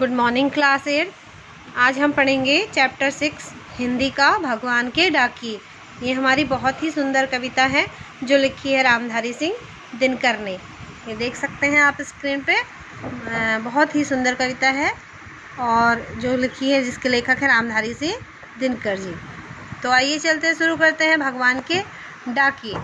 Good morning class 8। आज हम पढ़ेंगे चैप्टर 6 हिंदी का भगवान के डाकिए। ये हमारी बहुत ही सुंदर कविता है जो लिखी है रामधारी सिंह दिनकर ने। ये देख सकते हैं आप स्क्रीन पे। बहुत ही सुंदर कविता है और जो लिखी है जिसके लेखक है रामधारी सिंह दिनकर जी। तो आइए चलते शुरू करते हैं भगवान के डाकिए।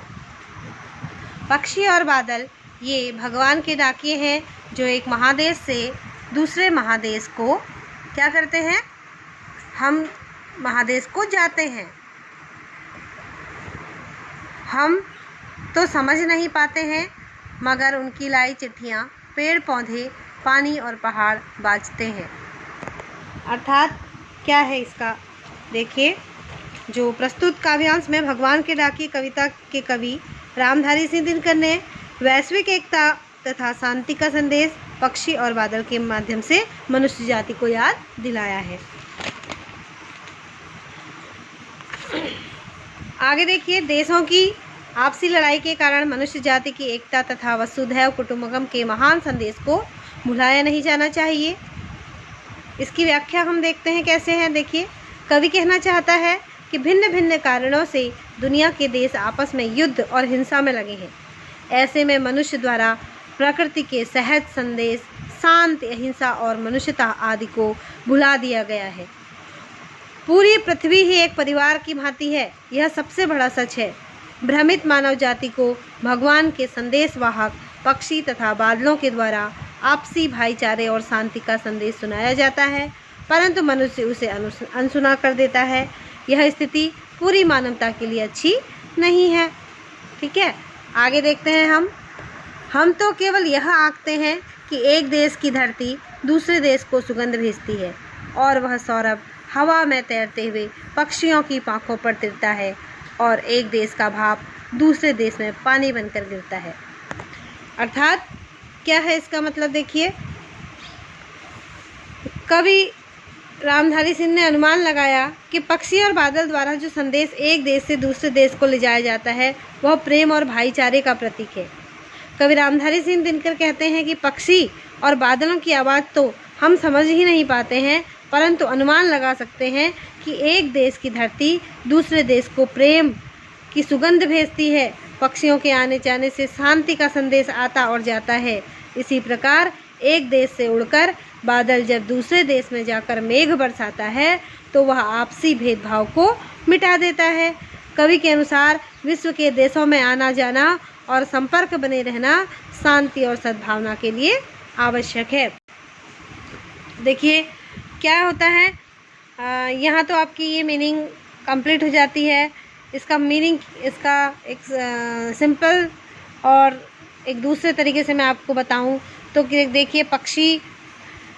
पक्षी और बादल ये भगवान के डाकिए हैं जो एक महादेश से दूसरे महादेश को क्या करते हैं, हम महादेश को जाते हैं। हम तो समझ नहीं पाते हैं मगर उनकी लाई चिट्ठियाँ पेड़ पौधे पानी और पहाड़ बाजते हैं। अर्थात क्या है इसका देखिए। जो प्रस्तुत काव्यांश में भगवान के डाकिए कविता के कवि रामधारी सिंह दिनकर ने वैश्विक एकता तथा शांति का संदेश पक्षी और बादल के माध्यम से मनुष्य जाति को याद दिलाया है। आगे देखिए, देशों की आपसी लड़ाई के कारण मनुष्य जाति की एकता तथा वसुधैव कुटुंबकम के महान संदेश को भुलाया नहीं जाना चाहिए। इसकी व्याख्या हम देखते हैं कैसे है। देखिए, कवि कहना चाहता है कि भिन्न भिन्न कारणों से दुनिया के देश आपस में युद्ध और हिंसा में लगे हैं। ऐसे में मनुष्य द्वारा प्रकृति के सहज संदेश शांति अहिंसा और मनुष्यता आदि को भुला दिया गया है। पूरी पृथ्वी ही एक परिवार की भांति है, यह सबसे बड़ा सच है। भ्रमित मानव जाति को भगवान के संदेशवाहक पक्षी तथा बादलों के द्वारा आपसी भाईचारे और शांति का संदेश सुनाया जाता है, परंतु मनुष्य उसे अनसुना कर देता है। यह स्थिति पूरी मानवता के लिए अच्छी नहीं है। ठीक है, आगे देखते हैं हम तो केवल यह आंकते हैं कि एक देश की धरती दूसरे देश को सुगंध भेजती है और वह सौरभ हवा में तैरते हुए पक्षियों की पांखों पर तिरता है और एक देश का भाप दूसरे देश में पानी बनकर गिरता है। अर्थात क्या है इसका मतलब देखिए। कवि रामधारी सिंह ने अनुमान लगाया कि पक्षी और बादल द्वारा जो संदेश एक देश से दूसरे देश को ले जाया जाता है वह प्रेम और भाईचारे का प्रतीक है। कवि रामधारी सिंह दिनकर कहते हैं कि पक्षी और बादलों की आवाज़ तो हम समझ ही नहीं पाते हैं, परंतु अनुमान लगा सकते हैं कि एक देश की धरती दूसरे देश को प्रेम की सुगंध भेजती है। पक्षियों के आने जाने से शांति का संदेश आता और जाता है। इसी प्रकार एक देश से उड़कर बादल जब दूसरे देश में जाकर मेघ बरसाता है तो वह आपसी भेदभाव को मिटा देता है। कवि के अनुसार विश्व के देशों में आना जाना और संपर्क बने रहना शांति और सद्भावना के लिए आवश्यक है। देखिए क्या होता है, यहाँ तो आपकी ये मीनिंग कंप्लीट हो जाती है। इसका मीनिंग इसका एक सिंपल और एक दूसरे तरीके से मैं आपको बताऊं तो देखिए, पक्षी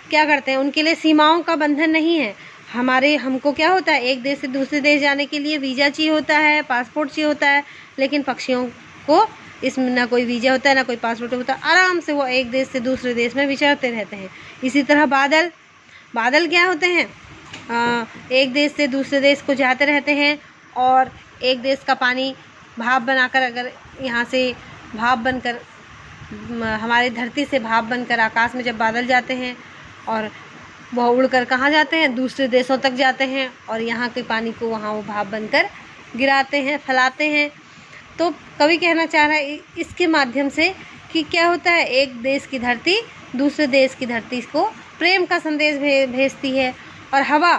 क्या करते हैं, उनके लिए सीमाओं का बंधन नहीं है। हमको क्या होता है, एक देश से दूसरे देश जाने के लिए वीज़ा चाहिए होता है, पासपोर्ट चाहिए होता है, लेकिन पक्षियों को इसमें ना कोई वीज़ा होता है ना कोई पासपोर्ट होता है। आराम से वो एक देश से दूसरे देश में विचरते रहते हैं। इसी तरह बादल क्या होते हैं, एक देश से दूसरे देश को जाते रहते हैं और एक देश का पानी भाप बनाकर, अगर यहाँ से भाप बनकर हमारी धरती से भाप बनकर आकाश में जब बादल जाते हैं और वह उड़कर कहाँ जाते हैं, दूसरे देशों तक जाते हैं और यहाँ के पानी को वहाँ वो भाप बनकर गिराते हैं, फैलाते हैं। तो कवि कहना चाह रहा है इसके माध्यम से कि क्या होता है, एक देश की धरती दूसरे देश की धरती को प्रेम का संदेश भेजती है। और हवा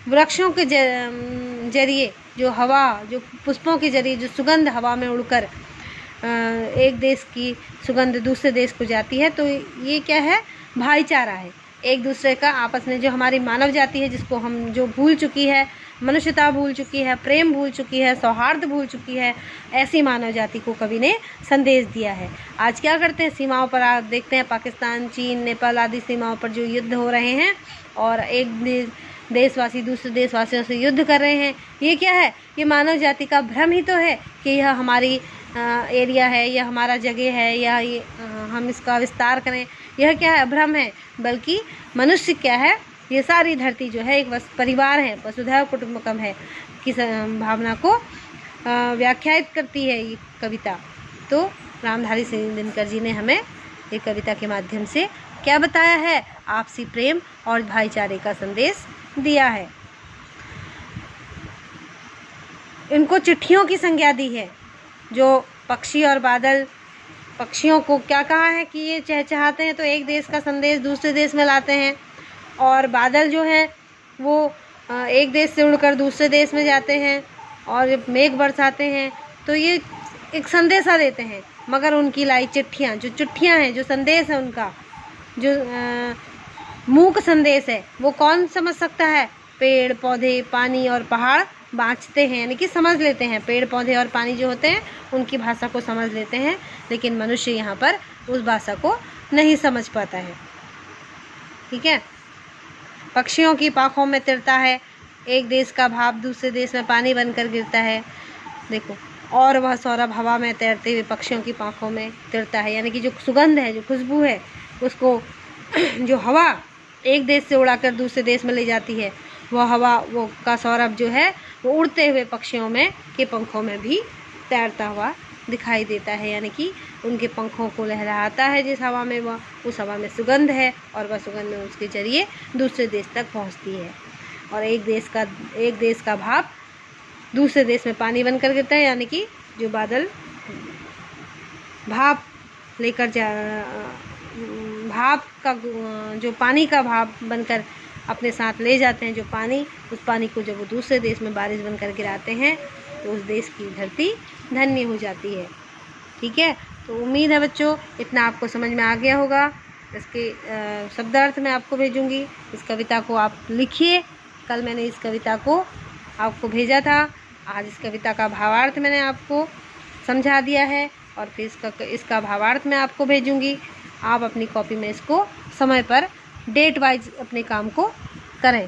वृक्षों के जरिए जो पुष्पों के जरिए जो सुगंध हवा में उड़कर एक देश की सुगंध दूसरे देश को जाती है। तो ये क्या है, भाईचारा है। एक दूसरे का आपस में जो हमारी मानव जाति है जिसको हम जो भूल चुकी है, मनुष्यता भूल चुकी है, प्रेम भूल चुकी है, सौहार्द भूल चुकी है, ऐसी मानव जाति को कवि ने संदेश दिया है। आज क्या करते हैं, सीमाओं पर आप देखते हैं पाकिस्तान चीन नेपाल आदि सीमाओं पर जो युद्ध हो रहे हैं और एक देशवासी दूसरे देशवासियों से युद्ध कर रहे हैं। ये क्या है, ये मानव जाति का भ्रम ही तो है कि यह हमारी एरिया है, यह हमारा जगह है, या ये हम इसका विस्तार करें। यह क्या है, भ्रम है। बल्कि मनुष्य क्या है, ये सारी धरती जो है एक परिवार है, वसुधैव कुटुंबकम है की भावना को व्याख्यायित करती है ये कविता। तो रामधारी सिंह दिनकर जी ने हमें ये कविता के माध्यम से क्या बताया है, आपसी प्रेम और भाईचारे का संदेश दिया है। इनको चिट्ठियों की संज्ञा दी है। जो पक्षी और बादल, पक्षियों को क्या कहा है कि ये चहचहाते हैं तो एक देश का संदेश दूसरे देश में लाते हैं, और बादल जो हैं वो एक देश से उड़कर दूसरे देश में जाते हैं और जब मेघ बरसाते हैं तो ये एक संदेशा देते हैं। मगर उनकी लाई चिट्ठियाँ, जो चिट्ठियाँ हैं, जो संदेश है उनका, जो मूक संदेश है, वो कौन समझ सकता है? पेड़ पौधे, पानी और पहाड़ बाँचते हैं, यानी कि समझ लेते हैं। पेड़ पौधे और पानी जो होते हैं उनकी भाषा को समझ लेते हैं, लेकिन मनुष्य यहाँ पर उस भाषा को नहीं समझ पाता है। ठीक है। पक्षियों की पाँखों में तिरता है, एक देश का भाप दूसरे देश में पानी बनकर गिरता है। देखो, और वह सौरभ हवा में तैरते हुए पक्षियों की पाँखों में तिरता है, यानी कि जो सुगंध है, जो खुशबू है, उसको जो हवा एक देश से उड़ाकर दूसरे देश में ले जाती है, वह हवा, वो का सौरभ जो है वो उड़ते हुए पक्षियों में के पंखों में भी तैरता हुआ दिखाई देता है, यानी कि उनके पंखों को लहराता है जिस हवा में, वह उस हवा में सुगंध है और वह सुगंध उसके जरिए दूसरे देश तक पहुंचती है। और एक देश का भाप दूसरे देश में पानी बनकर गिरता है, यानी कि जो बादल भाप लेकर भाप का, जो पानी का भाप बनकर अपने साथ ले जाते हैं, जो पानी, उस पानी को जब वो दूसरे देश में बारिश बनकर गिराते हैं तो उस देश की धरती धन्य हो जाती है। ठीक है। तो उम्मीद है बच्चों इतना आपको समझ में आ गया होगा। इसके शब्दार्थ मैं आपको भेजूंगी। इस कविता को आप लिखिए। कल मैंने इस कविता को आपको भेजा था, आज इस कविता का भावार्थ मैंने आपको समझा दिया है और फिर इसका भावार्थ मैं आपको भेजूंगी। आप अपनी कॉपी में इसको समय पर डेट वाइज अपने काम को करें।